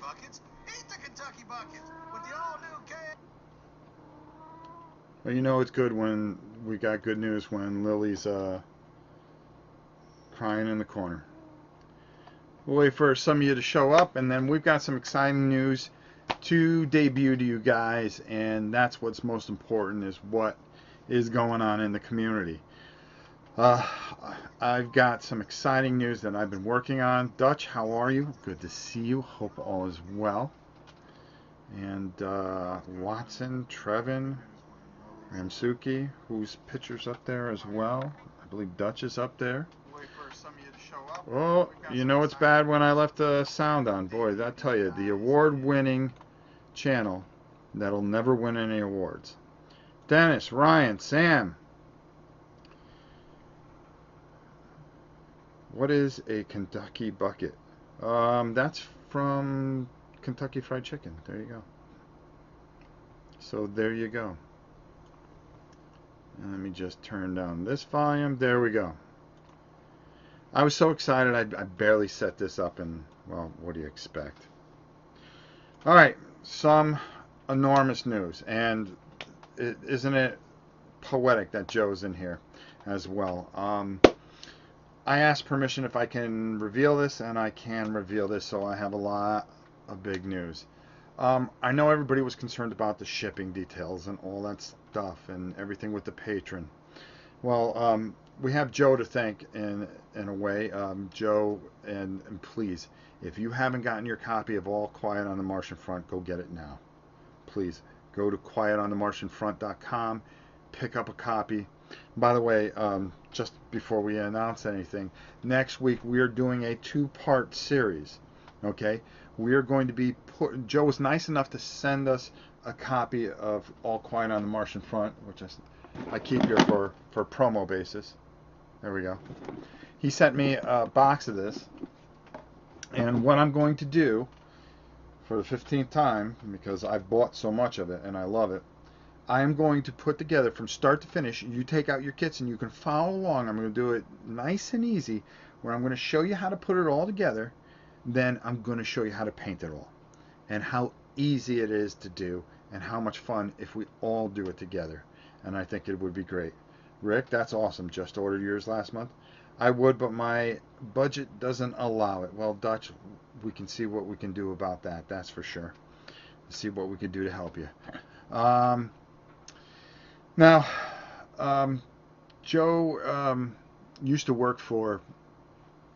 buckets. Eat the Kentucky buckets with the all-new K. Well, you know it's good when we got good news when Lily's crying in the corner. We'll wait for some of you to show up, and then we've got some exciting news to debut to you guys, and that's what's most important, is what is going on in the community. I've got some exciting news that I've been working on. Dutch, how are you? Good to see you. Hope all is well. And Watson, Trevin, Ramsuki, whose picture's up there as well. I believe Dutch is up there. Oh, you know it's bad when I left the sound on. Boy, I tell you, the award-winning channel that'll never win any awards. Dennis, Ryan, Sam. What is a Kentucky bucket? That's from Kentucky Fried Chicken. There you go. So there you go. And let me just turn down this volume. There we go. I was so excited I barely set this up, and, well, what do you expect? All right, some enormous news, and isn't it poetic that Joe's in here as well? I asked permission if I can reveal this, and I can reveal this, so I have a lot of big news. I know everybody was concerned about the shipping details and all that stuff and everything with the patron. Well, we have Joe to thank in a way. Joe, and please, if you haven't gotten your copy of All Quiet on the Martian Front, go get it now. Please, go to quietonthemartianfront.com, pick up a copy. By the way, just before we announce anything, next week we are doing a two-part series. Okay, we are going to be Joe was nice enough to send us a copy of All Quiet on the Martian Front, which I keep here for promo basis. There we go. He sent me a box of this, and what I'm going to do for the 15th time, because I've bought so much of it and I love it, I am going to put together from start to finish. You take out your kits and you can follow along. I'm going to do it nice and easy, where I'm going to show you how to put it all together. Then I'm going to show you how to paint it all, and how easy it is to do, and how much fun if we all do it together. And I think it would be great. Rick, that's awesome. Just ordered yours last month. I would, but my budget doesn't allow it. Well, Dutch, we can see what we can do about that. That's for sure. See what we can do to help you. Now, Joe used to work for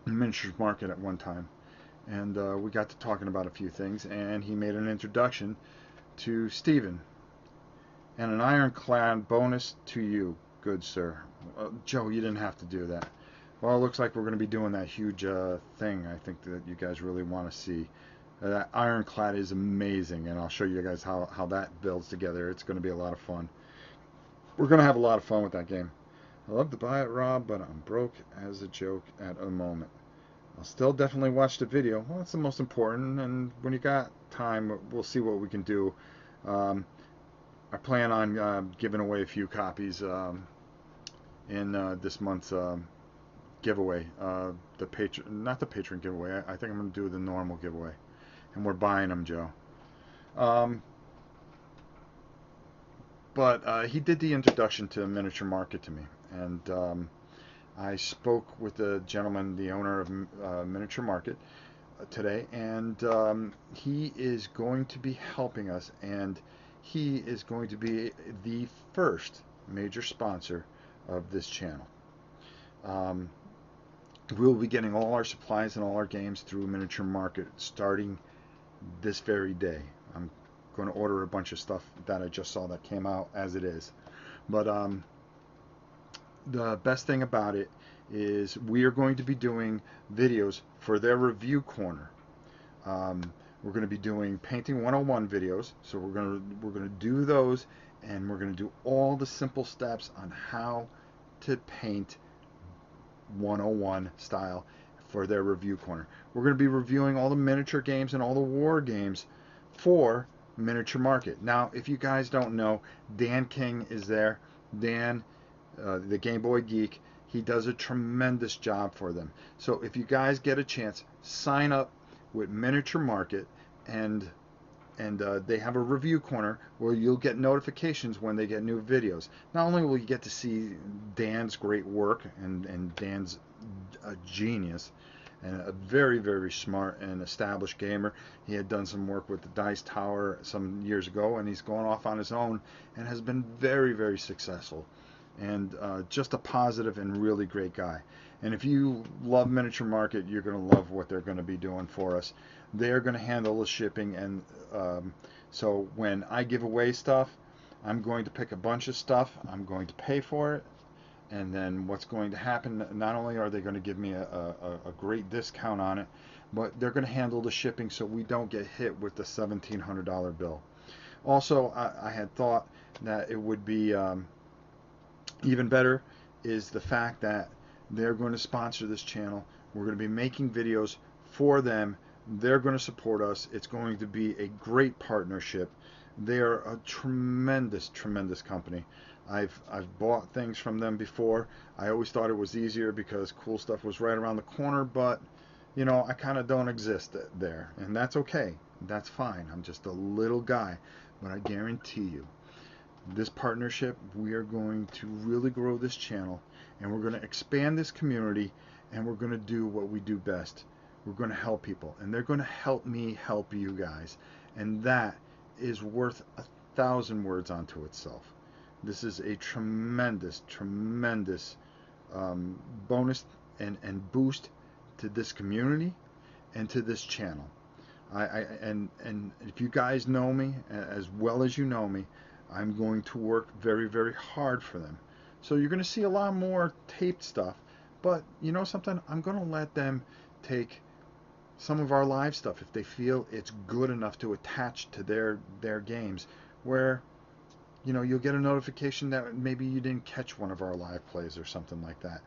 Miniatures Market at one time, and we got to talking about a few things, and he made an introduction to Stephen. And an ironclad bonus to you, good sir. Joe, you didn't have to do that. Well, it looks like we're going to be doing that huge thing I think that you guys really want to see. That ironclad is amazing, and I'll show you guys how that builds together. It's going to be a lot of fun. We're going to have a lot of fun with that game. I love to buy it, Rob, but I'm broke as a joke at a moment. I'll still definitely watch the video. Well, that's the most important, and when you got time, we'll see what we can do. I plan on giving away a few copies in this month's giveaway. The patron, not the patron giveaway. I think I'm going to do the normal giveaway, and we're buying them, Joe. But he did the introduction to Miniature Market to me, and I spoke with the gentleman, the owner of Miniature Market, today, and he is going to be helping us, and he is going to be the first major sponsor of this channel. We'll be getting all our supplies and all our games through Miniature Market starting this very day. I'm going to order a bunch of stuff that I just saw that came out as it is. But the best thing about it is we are going to be doing videos for their review corner. We're going to be doing Painting 101 videos, so we're going to do those, and we're going to do all the simple steps on how to paint 101 style for their review corner. We're going to be reviewing all the miniature games and all the war games for Miniature Market. Now, if you guys don't know, Dan King is there. Dan, the Game Boy Geek, he does a tremendous job for them. So if you guys get a chance, sign up with Miniature Market, and they have a review corner where you'll get notifications when they get new videos. Not only will you get to see Dan's great work, and Dan's a genius and a very, very smart and established gamer. He had done some work with the Dice Tower some years ago, and he's gone off on his own and has been very, very successful. And just a positive and really great guy. And if you love Miniature Market, you're going to love what they're going to be doing for us. They're going to handle the shipping, and so when I give away stuff, I'm going to pick a bunch of stuff, I'm going to pay for it, and then what's going to happen, not only are they going to give me a great discount on it, but they're going to handle the shipping so we don't get hit with the $1,700 bill. Also, I had thought that it would be even better is the fact that they're going to sponsor this channel. We're going to be making videos for them. They're going to support us. It's going to be a great partnership. They are a tremendous, tremendous company. I've bought things from them before. I always thought it was easier because cool stuff was right around the corner, but you know, I kind of don't exist there, and that's okay. That's fine. I'm just a little guy, but I guarantee you, this partnership, we are going to really grow this channel, and we're going to expand this community, and we're going to do what we do best. We're going to help people, and they're going to help me help you guys, and that is worth 1,000 words unto itself. This is a tremendous, tremendous bonus and boost to this community and to this channel. And if you guys know me as well as you know me, I'm going to work very, very hard for them. So you're going to see a lot more taped stuff, but you know something? I'm going to let them take some of our live stuff if they feel it's good enough to attach to their games, where you know you'll get a notification that maybe you didn't catch one of our live plays or something like that.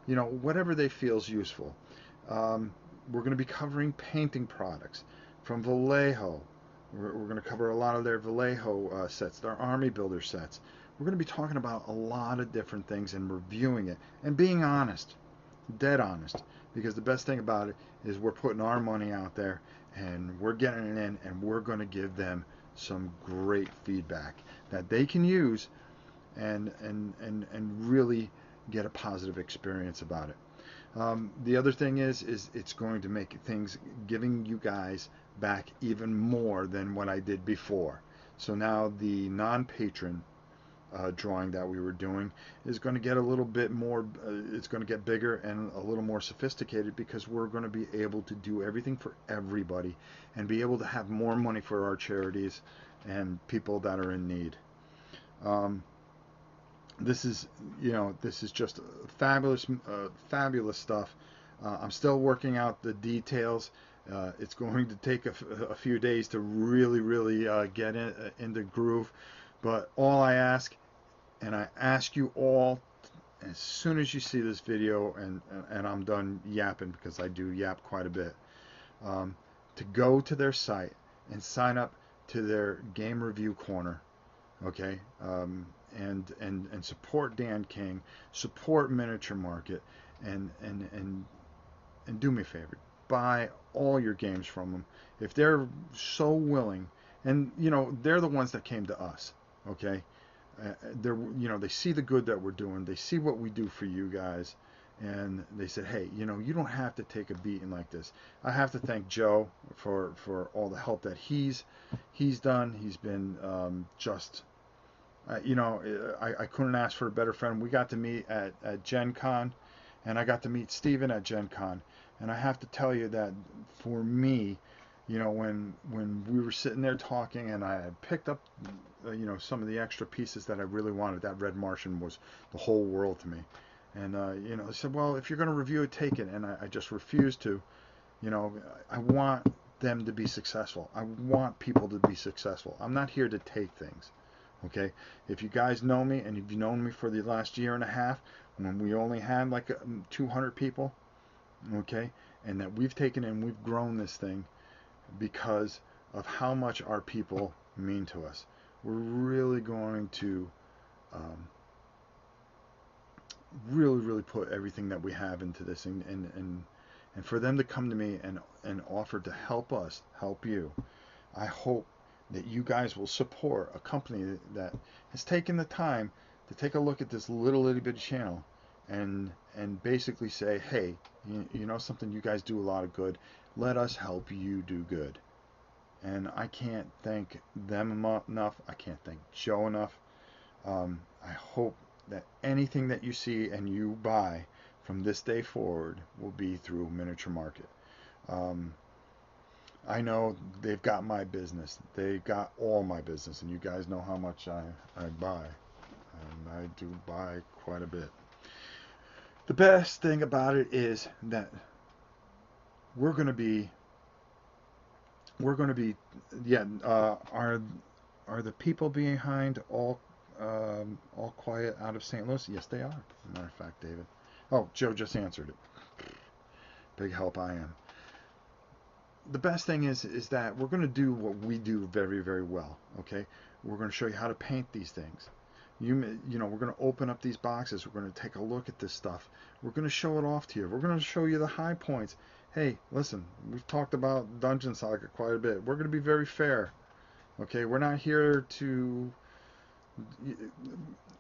You know, whatever they feel is useful. We're going to be covering painting products from Vallejo. We're going to cover a lot of their Vallejo sets, their Army Builder sets. We're going to be talking about a lot of different things and reviewing it and being honest, dead honest, because the best thing about it is we're putting our money out there and we're getting it in, and we're going to give them some great feedback that they can use and really get a positive experience about it. The other thing is it's going to make things, giving you guys back even more than what I did before. So now the non-patron drawing that we were doing is going to get a little bit more, it's going to get bigger and a little more sophisticated, because we're going to be able to do everything for everybody and be able to have more money for our charities and people that are in need. This is, you know, this is just fabulous, fabulous stuff. I'm still working out the details. It's going to take a few days to really get in the groove. But all I ask, and I ask you all, as soon as you see this video, and I'm done yapping because I do yap quite a bit, to go to their site and sign up to their game review corner, okay? And support Dan King, support Miniature Market, and do me a favor, buy all your games from them if they're so willing. And you know, they're the ones that came to us, okay? They're, you know, they see the good that we're doing, they see what we do for you guys, and they said, hey, you know, you don't have to take a beating like this. I have to thank Joe for all the help that he's done. He's been just you know, I couldn't ask for a better friend. We got to meet at Gen Con, and I got to meet Steven at Gen Con. And I have to tell you that for me, you know, when we were sitting there talking, and I had picked up, you know, some of the extra pieces that I really wanted, that Red Martian was the whole world to me. And, you know, I said, well, if you're going to review it, take it. And I just refused to. You know, I want them to be successful. I want people to be successful. I'm not here to take things. Okay, if you guys know me, and if you've known me for the last year and a half, when we only had like 200 people, okay, and that we've taken and we've grown this thing because of how much our people mean to us. We're really going to really put everything that we have into this, and for them to come to me and offer to help us help you, I hope that you guys will support a company that has taken the time to take a look at this little itty bitty channel and basically say, hey, you know something, you guys do a lot of good. Let us help you do good. And I can't thank them enough. I can't thank Joe enough. I hope that anything that you see and you buy from this day forward will be through Miniature Market. Um, I know they've got my business. They got all my business, and you guys know how much I buy. And I do buy quite a bit. The best thing about it is that we're going to be, yeah, are the people behind all quiet out of St. Louis? Yes, they are. As a matter of fact, David. Oh, Joe just answered it. Big help I am. The best thing is that we're going to do what we do very, very well. Okay, we're going to show you how to paint these things. You know, we're going to open up these boxes. We're going to take a look at this stuff. We're going to show it off to you. We're going to show you the high points. Hey, listen, we've talked about Dungeon Saga quite a bit. We're going to be very fair. Okay, we're not here to.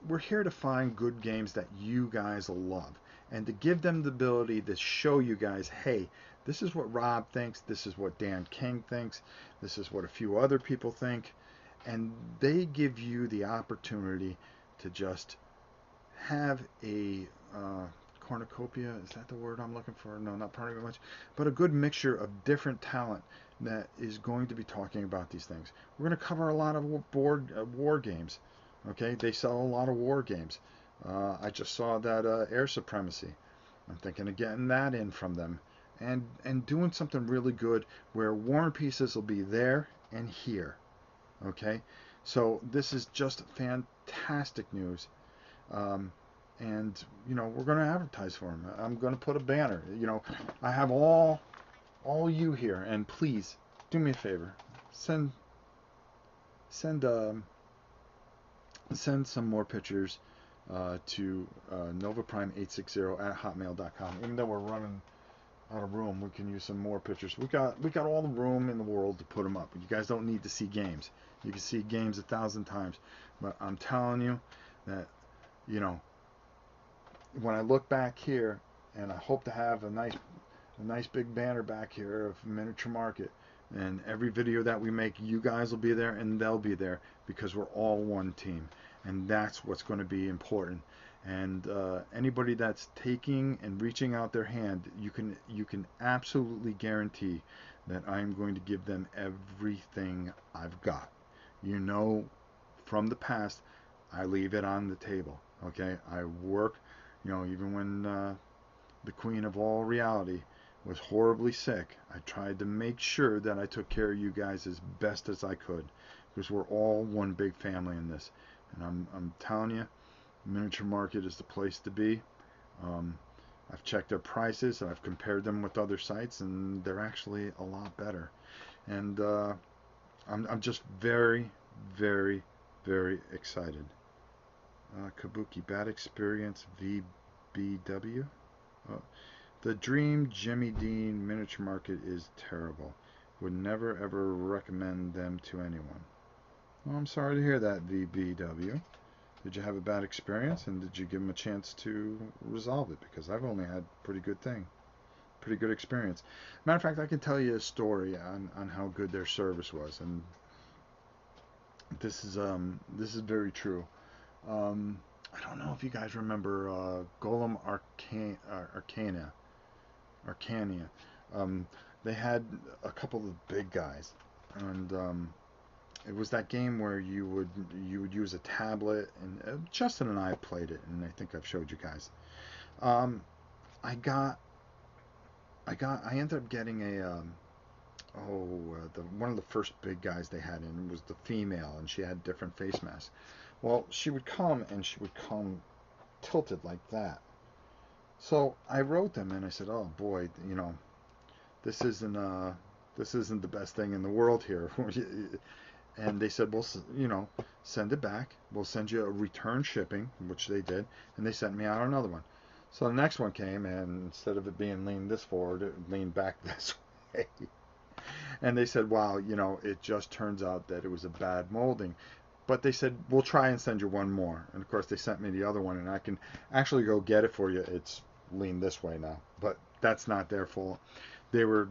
We're here to find good games that you guys love and to give them the ability to show you guys, hey, this is what Rob thinks, this is what Dan King thinks, this is what a few other people think, and they give you the opportunity to just have a cornucopia, is that the word I'm looking for? No, not very much, but a good mixture of different talent that is going to be talking about these things. We're going to cover a lot of war games. Okay, they sell a lot of war games. I just saw that Air Supremacy. I'm thinking of getting that in from them, and doing something really good where War and Pieces will be there and here. Okay, so this is just fantastic news. And you know, we're going to advertise for them. I'm going to put a banner. You know, I have all you here, and please do me a favor, send send some more pictures to novaprime860 at hotmail.com. Even though we're running out of room, we can use some more pictures. We got all the room in the world to put them up. You guys don't need to see games. You can see games 1,000 times. But I'm telling you that, you know, when I look back here, and I hope to have a nice big banner back here of Miniature Market. And every video that we make, you guys will be there and they'll be there because we're all one team. And that's what's going to be important. And anybody that's taking and reaching out their hand, you can absolutely guarantee that I'm going to give them everything I've got. You know, from the past, I leave it on the table. Okay, I work. You know, even when the queen of all reality was horribly sick, I tried to make sure that I took care of you guys as best as I could, because we're all one big family in this. And I'm telling you, Miniature Market is the place to be. I've checked their prices, and I've compared them with other sites, and they're actually a lot better. And I'm just very, very, very excited. Kabuki, bad experience, VBW. The Dream Jimmy Dean Miniature Market is terrible. Would never ever recommend them to anyone. Well, I'm sorry to hear that, VBW. Did you have a bad experience, and did you give them a chance to resolve it? Because I've only had pretty good experience. Matter of fact, I can tell you a story on how good their service was, and this is very true. I don't know if you guys remember Golem Arcania. They had a couple of big guys, and it was that game where you would use a tablet, and Justin and I played it, and I think I've showed you guys. I ended up getting one of the first big guys they had in was the female, and she had different face masks. Well, she would come tilted like that. So I wrote them and I said, "Oh boy, you know, this isn't the best thing in the world here." And they said, "Well, you know, send it back. We'll send you a return shipping," which they did, and they sent me out another one. So the next one came, and instead of it being leaned this forward, it leaned back this way. And they said, wow, it just turns out that it was a bad molding. But they said, we'll try and send you one more. And of course, they sent me the other one, and I can actually go get it for you. It's leaned this way now, but that's not their fault. They were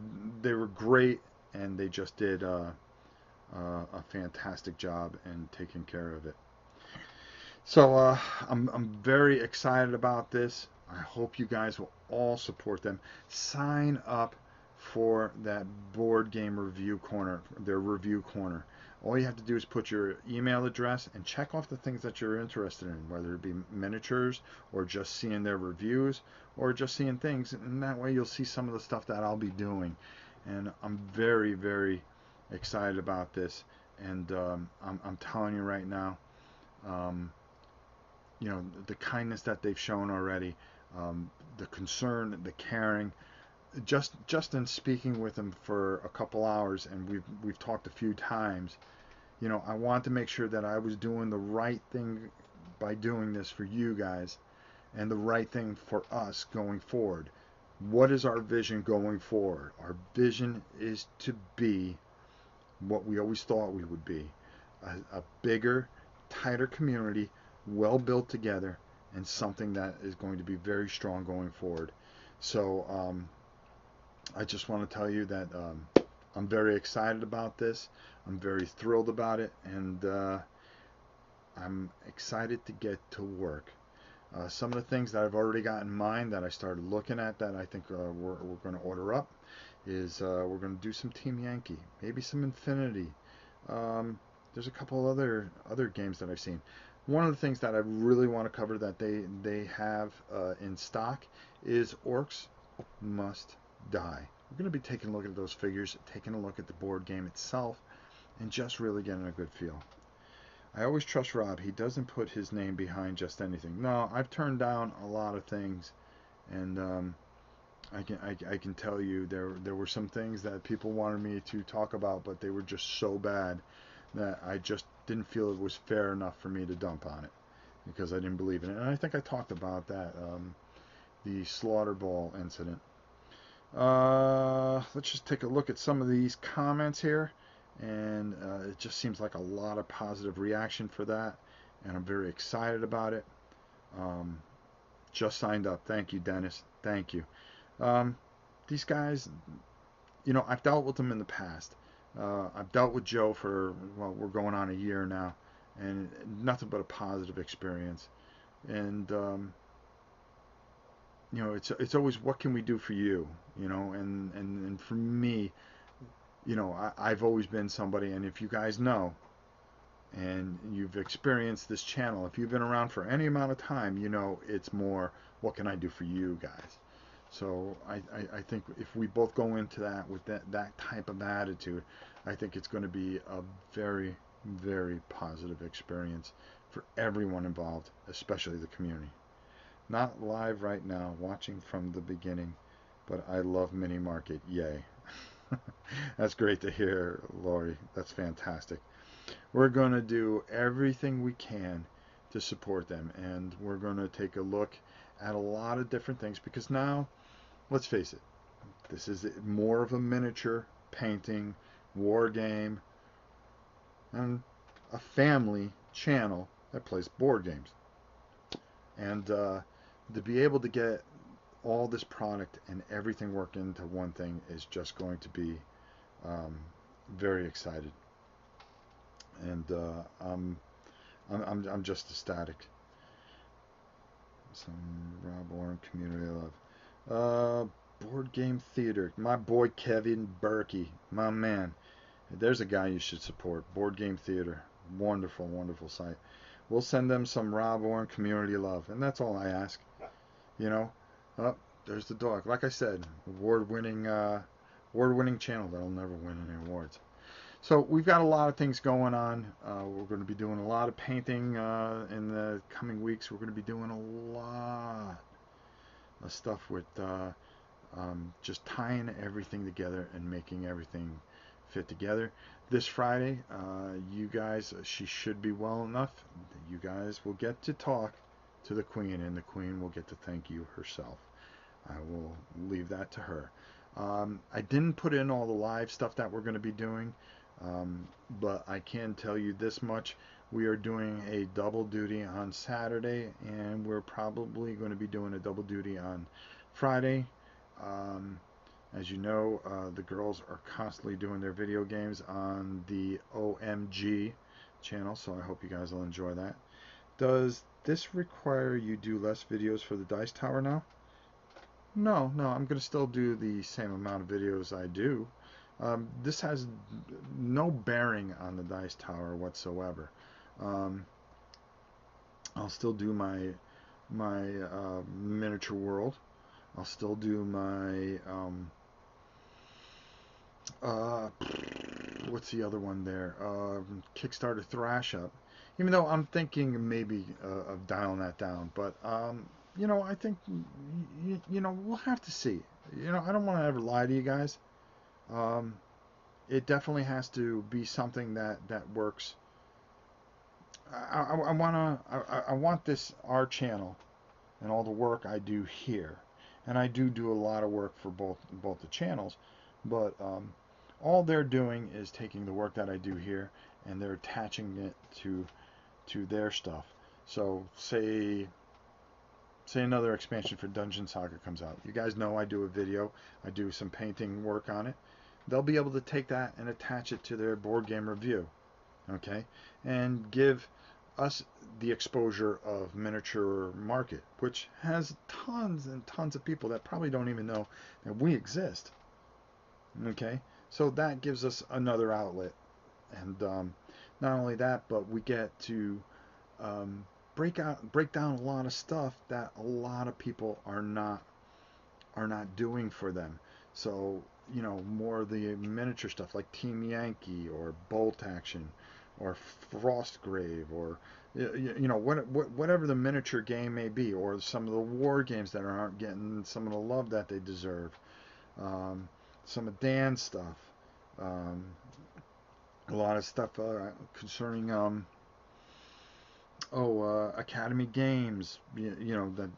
great, and they just did a fantastic job in taking care of it. So I'm very excited about this. I hope you guys will all support them. Sign up for that board game review corner, their review corner. All you have to do is put your email address and check off the things that you're interested in, whether it be miniatures or just seeing their reviews or just seeing things. And that way you'll see some of the stuff that I'll be doing. And I'm very, very excited about this. And I'm telling you right now, um, the kindness that they've shown already, the concern, the caring. Just in speaking with them for a couple hours, and we've talked a few times. I want to make sure that I was doing the right thing by doing this for you guys, and the right thing for us going forward. What is our vision going forward? Our vision is to be what we always thought we would be, a bigger, tighter community, well built together, and something that is going to be very strong going forward. So I just want to tell you that I'm very excited about this. I'm very thrilled about it, and I'm excited to get to work. Some of the things that I've already got in mind that I started looking at that I think we're going to order up is we're going to do some Team Yankee, maybe some Infinity. There's a couple other games that I've seen. One of the things that I really want to cover that they have in stock is Orcs Must Die. We're going to be taking a look at those figures, taking a look at the board game itself, and just really getting a good feel. I always trust Rob. He doesn't put his name behind just anything. No, I've turned down a lot of things, and I can tell you there were some things that people wanted me to talk about, but they were just so bad that I just didn't feel it was fair enough for me to dump on it because I didn't believe in it. And I think I talked about that, the Slaughter Ball incident. Let's just take a look at some of these comments here, and it just seems like a lot of positive reaction for that, and I'm very excited about it. Just signed up. Thank you, Dennis. Thank you. These guys, I've dealt with them in the past. I've dealt with Joe for, well, we're going on a year now, and nothing but a positive experience. And it's always, what can we do for you, and for me, I've always been somebody, and if you guys know, and you've experienced this channel, if you've been around for any amount of time, it's more, what can I do for you guys? So I think if we both go into that with that type of attitude, I think it's going to be a very, very positive experience for everyone involved, especially the community. Not live right now, watching from the beginning, but I love Mini Market. Yay. That's great to hear, Lori. That's fantastic. We're going to do everything we can to support them, and we're going to take a look at a lot of different things, because now, let's face it, this is more of a miniature painting, war game, and a family channel that plays board games. And to be able to get all this product and everything work into one thing is just going to be very excited. And I'm just ecstatic. Some Rob Warren community love. Board Game Theater. My boy Kevin Berkey, my man. There's a guy you should support. Board Game Theater. Wonderful, wonderful site. We'll send them some Rob Warren community love, and that's all I ask. Oh, there's the dog. Like I said, award-winning channel that'll never win any awards. So we've got a lot of things going on. We're going to be doing a lot of painting in the coming weeks. We're going to be doing a lot of stuff with just tying everything together and making everything fit together. This Friday, you guys, she should be well enough. You guys will get to talk to the Queen, and the Queen will get to thank you herself. I will leave that to her. I didn't put in all the live stuff that we're going to be doing, but I can tell you this much. We are doing a double duty on Saturday, and we're probably going to be doing a double duty on Friday. Um, as you know, the girls are constantly doing their video games on the OMG channel, so I hope you guys will enjoy that. Does this require you do less videos for the Dice Tower now? No, no, I'm going to still do the same amount of videos I do. This has no bearing on the Dice Tower whatsoever. Um, I'll still do my miniature world. I'll still do my uh, what's the other one there? Kickstarter Thrash Up. Even though I'm thinking maybe of dialing that down, but I think we'll have to see. I don't want to ever lie to you guys. Um, it definitely has to be something that works. I want this our channel and all the work I do here, and I do a lot of work for both the channels, but all they're doing is taking the work that I do here and they're attaching it to their stuff. So say another expansion for Dungeon Saga comes out. You guys know I do a video. I do some painting work on it. They'll be able to take that and attach it to their board game review, okay, and give us the exposure of miniature market, which has tons and tons of people that probably don't even know that we exist. Okay, so that gives us another outlet, and not only that, but we get to break down a lot of stuff that a lot of people are not doing for them. So more of the miniature stuff like Team Yankee or Bolt Action or Frostgrave or whatever the miniature game may be, or some of the war games that aren't getting some of the love that they deserve. Some of Dan's stuff, um, a lot of stuff concerning Academy Games, that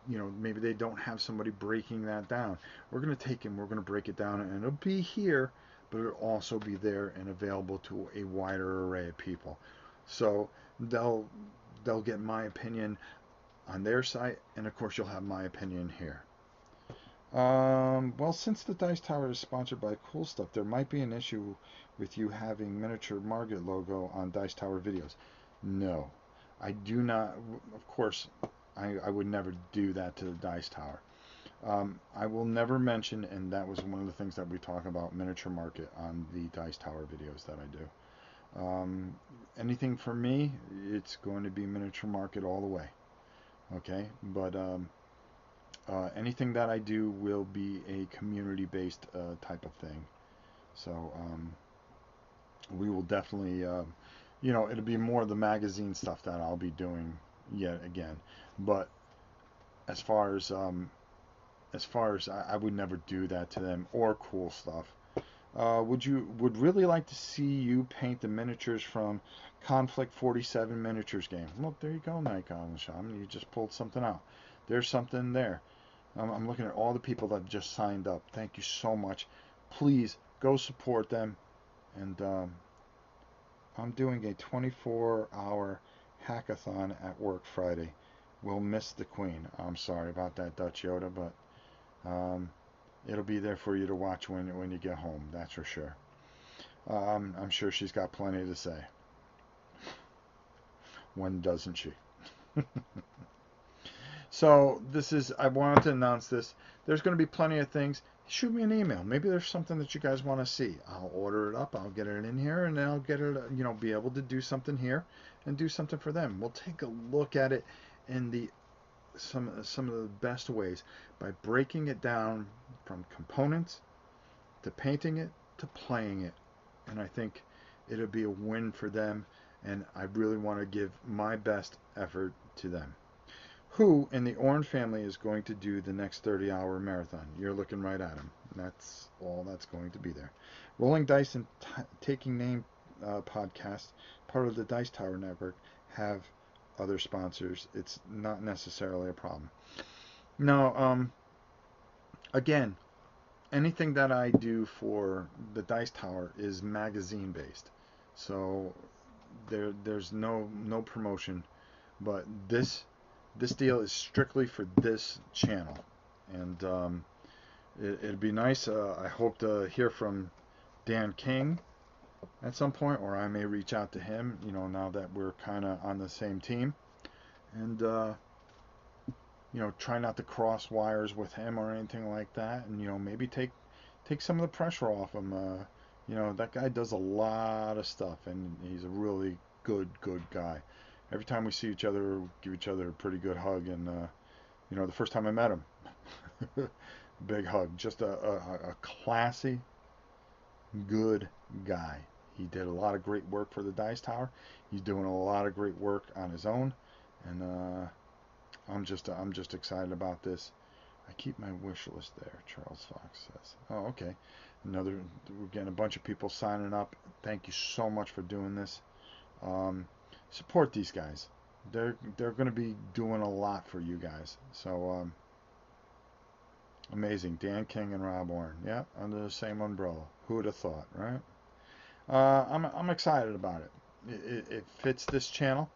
maybe they don't have somebody breaking that down. We're going to take and we're going to break it down, and it'll be here, but it'll also be there and available to a wider array of people. So they'll get my opinion on their site, and of course you'll have my opinion here. Well, since the Dice Tower is sponsored by Cool Stuff, there might be an issue with you having Miniature Market logo on Dice Tower videos. No, I do not. Of course, I would never do that to the Dice Tower. I will never mention, and that was one of the things that we talk about, Miniature Market on the Dice Tower videos that I do. Anything for me, it's going to be Miniature Market all the way. Okay, but anything that I do will be a community-based type of thing. So we will definitely, it'll be more of the magazine stuff that I'll be doing yet again. But as far as I would never do that to them or Cool Stuff. Would really like to see you paint the miniatures from Conflict 47 miniatures game. Well, there you go, Night Goblin Shaman. You just pulled something out. There's something there. I'm looking at all the people that just signed up. Thank you so much. Please go support them. And I'm doing a 24-hour hackathon at work Friday. We'll miss the Queen. I'm sorry about that, Dutch Yoda, but it'll be there for you to watch when you get home. That's for sure. I'm sure she's got plenty to say. When doesn't she? So I wanted to announce this. There's going to be plenty of things. Shoot me an email. Maybe there's something that you guys want to see. I'll order it up. I'll get it in here, and then I'll get it. Be able to do something here and do something for them. We'll take a look at it in some of the best ways by breaking it down from components to painting it to playing it, and I think it'll be a win for them. And I really want to give my best effort to them. Who in the Orn family is going to do the next 30-hour marathon? You're looking right at him. That's all that's going to be there. Rolling Dice and Taking Name podcast, part of the Dice Tower Network, have other sponsors. It's not necessarily a problem. Now, again, anything that I do for the Dice Tower is magazine based. So there's no promotion, but this deal is strictly for this channel, and it'd be nice. I hope to hear from Dan King at some point, or I may reach out to him. Now that we're kind of on the same team, and try not to cross wires with him or anything like that, and maybe take some of the pressure off him. That guy does a lot of stuff, and he's a really good guy. Every time we see each other, we give each other a pretty good hug, and the first time I met him, big hug. Just a classy, good guy. He did a lot of great work for the Dice Tower. He's doing a lot of great work on his own, and I'm just excited about this. I keep my wish list there, Charles Fox says. Oh, okay. We're getting a bunch of people signing up. Thank you so much for doing this. Support these guys. They're going to be doing a lot for you guys. So amazing. Dan King and Rob Warren. Yeah, under the same umbrella. Who would have thought, right? I'm excited about it. It fits this channel.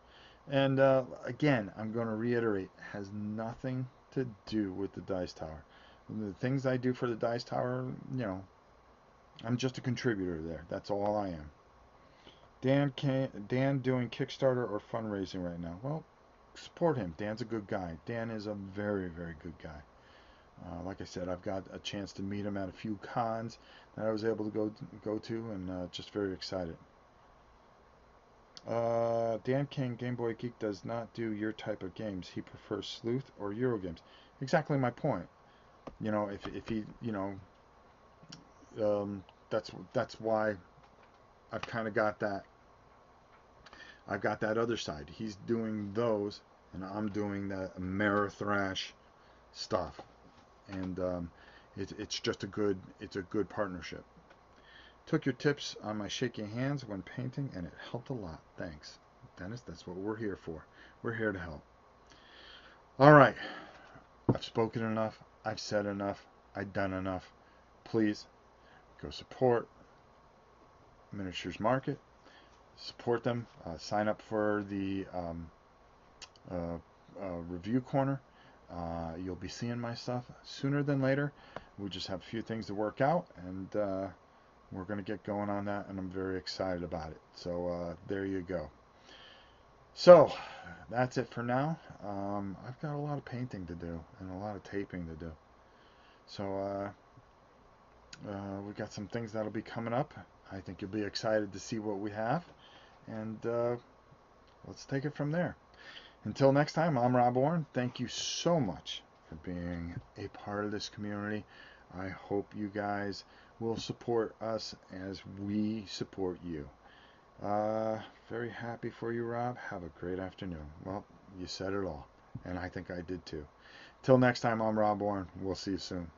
And again, I'm going to reiterate, has nothing to do with the Dice Tower. The things I do for the Dice Tower, I'm just a contributor there. That's all I am. Dan doing Kickstarter or fundraising right now? Well, support him. Dan's a good guy. Dan is a very, very good guy. Like I said, I've got a chance to meet him at a few cons that I was able to go to, and just very excited. Dan King, Game Boy Geek, does not do your type of games. He prefers sleuth or Euro games. Exactly my point. If he, that's why I've kind of got that. I've got that other side. He's doing those, and I'm doing that Amerithrash stuff, and it's just a good partnership. Took your tips on my shaking hands when painting, and it helped a lot. Thanks, Dennis. That's what we're here for. We're here to help. All right. I've spoken enough. I've said enough. I've done enough. Please go support Miniatures Market. Support them. Sign up for the review corner. You'll be seeing my stuff sooner than later. We just have a few things to work out, and we're going to get going on that, and I'm very excited about it. So there you go. So that's it for now. I've got a lot of painting to do and a lot of taping to do. So we got some things that'll be coming up. I think you'll be excited to see what we have, and let's take it from there. Until next time, I'm Rob Warren. Thank you so much for being a part of this community. I hope you guys will support us as we support you. Very happy for you, Rob. Have a great afternoon. Well, you said it all, and I think I did too. Till next time, I'm Rob Warren. We'll see you soon.